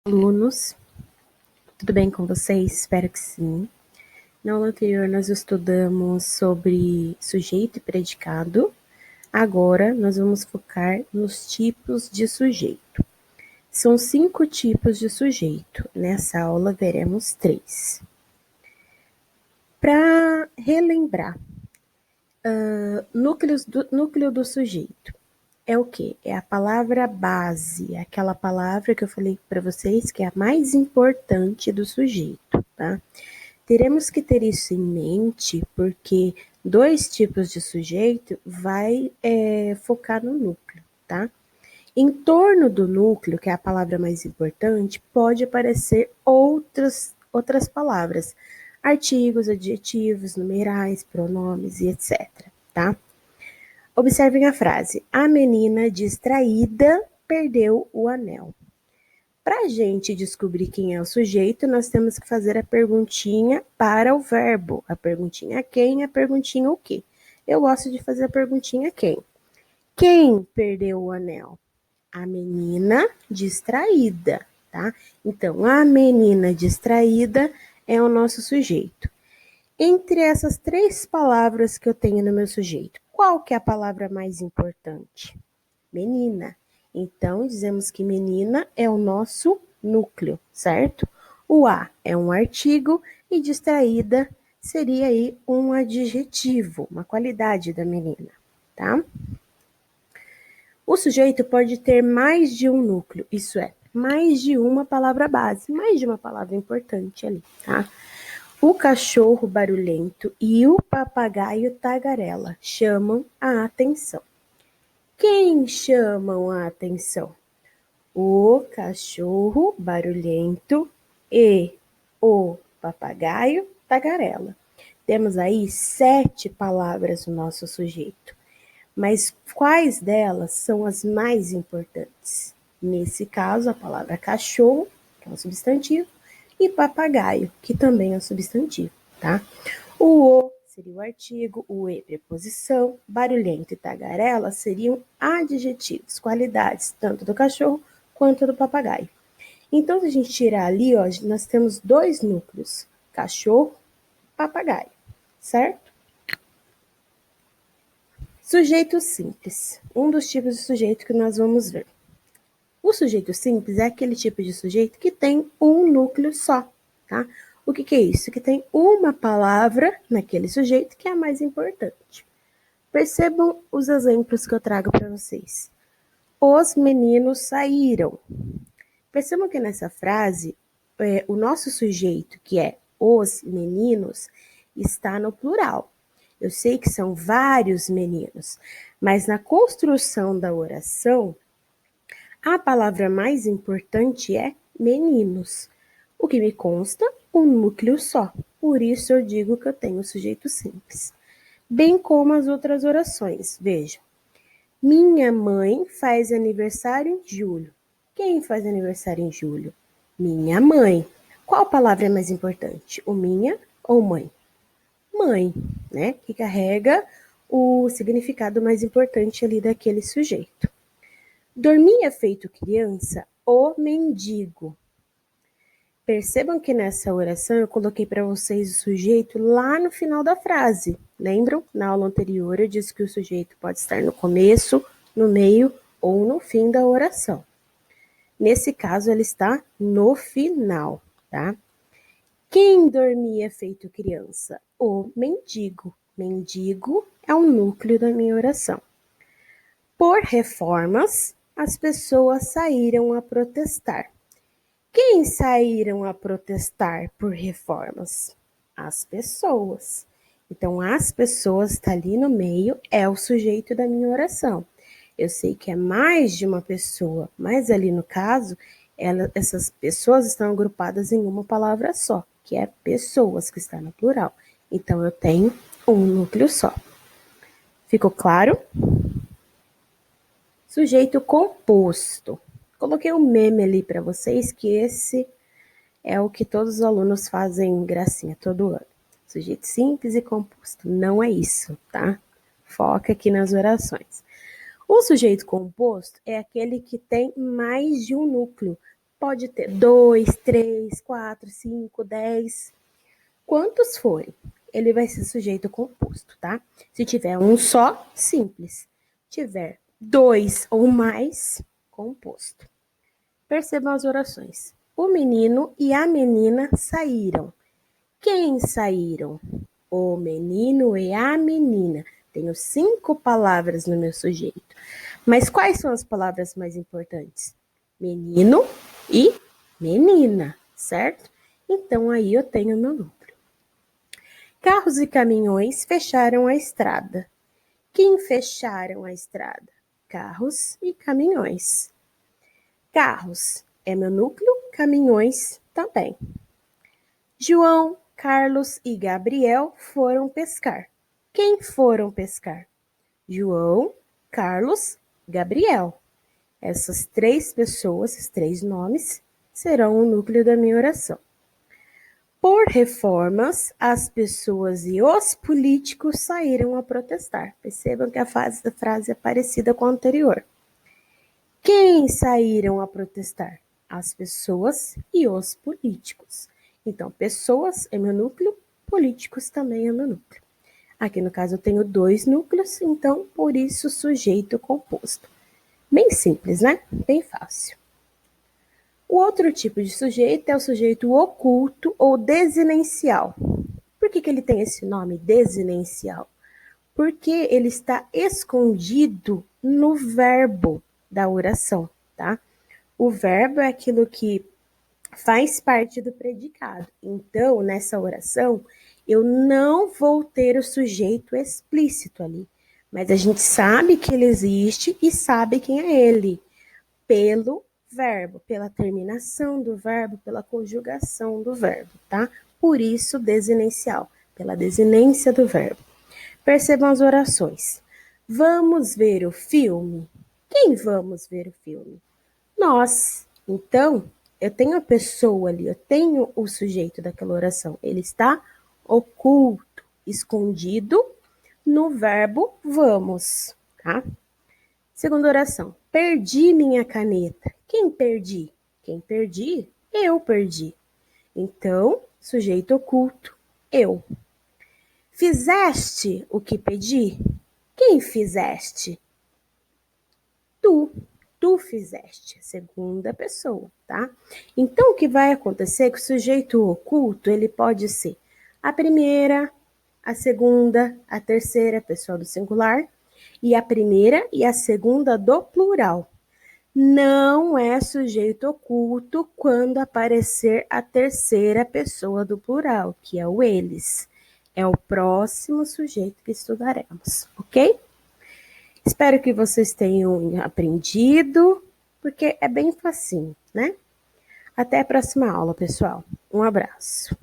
Alunos, tudo bem com vocês? Espero que sim. Na aula anterior nós estudamos sobre sujeito e predicado. Agora nós vamos focar nos tipos de sujeito. São 5 tipos de sujeito. Nessa aula veremos 3. Para relembrar, núcleo do sujeito. É o quê? É a palavra base, aquela palavra que eu falei para vocês que é a mais importante do sujeito, tá? Teremos que ter isso em mente, porque 2 tipos de sujeito vai focar no núcleo, tá? Em torno do núcleo, que é a palavra mais importante, pode aparecer outras palavras, artigos, adjetivos, numerais, pronomes e etc, tá? Observem a frase: a menina distraída perdeu o anel. Para a gente descobrir quem é o sujeito, nós temos que fazer a perguntinha para o verbo. A perguntinha quem, a perguntinha o quê. Eu gosto de fazer a perguntinha quem. Quem perdeu o anel? A menina distraída, tá? Então, a menina distraída é o nosso sujeito. Entre essas 3 palavras que eu tenho no meu sujeito, qual que é a palavra mais importante? Menina. Então, dizemos que menina é o nosso núcleo, certo? O a é um artigo e distraída seria aí um adjetivo, uma qualidade da menina, tá? O sujeito pode ter mais de um núcleo, isso é, mais de uma palavra base, mais de uma palavra importante ali, tá? O cachorro barulhento e o papagaio tagarela chamam a atenção. Quem chamam a atenção? O cachorro barulhento e o papagaio tagarela. Temos aí 7 palavras no nosso sujeito, mas quais delas são as mais importantes? Nesse caso, a palavra cachorro, que é um substantivo, e papagaio, que também é um substantivo, tá? O seria o artigo, o e preposição, barulhento e tagarela seriam adjetivos, qualidades, tanto do cachorro quanto do papagaio. Então, se a gente tirar ali, ó, nós temos 2 núcleos, cachorro e papagaio, certo? Sujeito simples, um dos tipos de sujeito que nós vamos ver. O sujeito simples é aquele tipo de sujeito que tem um núcleo só, tá? O que é isso? Que tem uma palavra naquele sujeito que é a mais importante. Percebam os exemplos que eu trago para vocês. Os meninos saíram. Percebam que nessa frase, o nosso sujeito, que é os meninos, está no plural. Eu sei que são vários meninos, mas na construção da oração, a palavra mais importante é meninos. O que me consta, um núcleo só. Por isso eu digo que eu tenho sujeito simples. Bem como as outras orações. Veja. Minha mãe faz aniversário em julho. Quem faz aniversário em julho? Minha mãe. Qual palavra é mais importante? O minha ou mãe? Mãe, né? Que carrega o significado mais importante ali daquele sujeito. Dormia feito criança o mendigo. Percebam que nessa oração eu coloquei para vocês o sujeito lá no final da frase. Lembram? Na aula anterior eu disse que o sujeito pode estar no começo, no meio ou no fim da oração. Nesse caso, ele está no final, tá? Quem dormia feito criança? O mendigo. Mendigo é o núcleo da minha oração. Por reformas, as pessoas saíram a protestar. Quem saíram a protestar por reformas? As pessoas. Então, as pessoas está ali no meio, é o sujeito da minha oração. Eu sei que é mais de uma pessoa, mas ali no caso, essas pessoas estão agrupadas em uma palavra só, que é pessoas, que está no plural. Então, eu tenho um núcleo só. Ficou claro? Sujeito composto. Coloquei um meme ali para vocês, que esse é o que todos os alunos fazem gracinha todo ano. Sujeito simples e composto. Não é isso, tá? Foca aqui nas orações. O sujeito composto é aquele que tem mais de um núcleo. pode ter 2, 3, 4, 5, 10, quantos forem. Ele vai ser sujeito composto, tá? Se tiver um só, simples. Tiver 2 ou mais, composto. Percebam as orações. O menino e a menina saíram. Quem saíram? O menino e a menina. Tenho 5 palavras no meu sujeito. Mas quais são as palavras mais importantes? Menino e menina, certo? Então, aí eu tenho meu núcleo. Carros e caminhões fecharam a estrada. Quem fecharam a estrada? Carros e caminhões. Carros é meu núcleo, caminhões também. João, Carlos e Gabriel foram pescar. Quem foram pescar? João, Carlos, Gabriel. Essas 3 pessoas, esses 3 nomes, serão o núcleo da minha oração. Por reformas, as pessoas e os políticos saíram a protestar. Percebam que a frase é parecida com a anterior. Quem saíram a protestar? As pessoas e os políticos. Então, pessoas é meu núcleo, políticos também é meu núcleo. Aqui no caso eu tenho 2 núcleos, então por isso sujeito composto. Bem simples, né? Bem fácil. O outro tipo de sujeito é o sujeito oculto ou desinencial. Por que ele tem esse nome, desinencial? Porque ele está escondido no verbo da oração, tá? O verbo é aquilo que faz parte do predicado. Então, nessa oração, eu não vou ter o sujeito explícito ali, mas a gente sabe que ele existe e sabe quem é ele, pelo verbo, pela terminação do verbo, pela conjugação do verbo, tá? Por isso, desinencial, pela desinência do verbo. Percebam as orações. Vamos ver o filme? Quem vamos ver o filme? Nós. Então, eu tenho a pessoa ali, eu tenho o sujeito daquela oração. Ele está oculto, escondido no verbo vamos, tá? Segunda oração. Perdi minha caneta. Quem perdi? Quem perdi? Eu perdi. Então, sujeito oculto, eu. Fizeste o que pedi? Quem fizeste? Tu. Tu fizeste. Segunda pessoa, tá? Então, o que vai acontecer é que o sujeito oculto, ele pode ser a primeira, a segunda, a terceira pessoa do singular e a primeira e a segunda do plural. Não é sujeito oculto quando aparecer a terceira pessoa do plural, que é o eles. É o próximo sujeito que estudaremos, ok? Espero que vocês tenham aprendido, porque é bem facinho, né? Até a próxima aula, pessoal. Um abraço.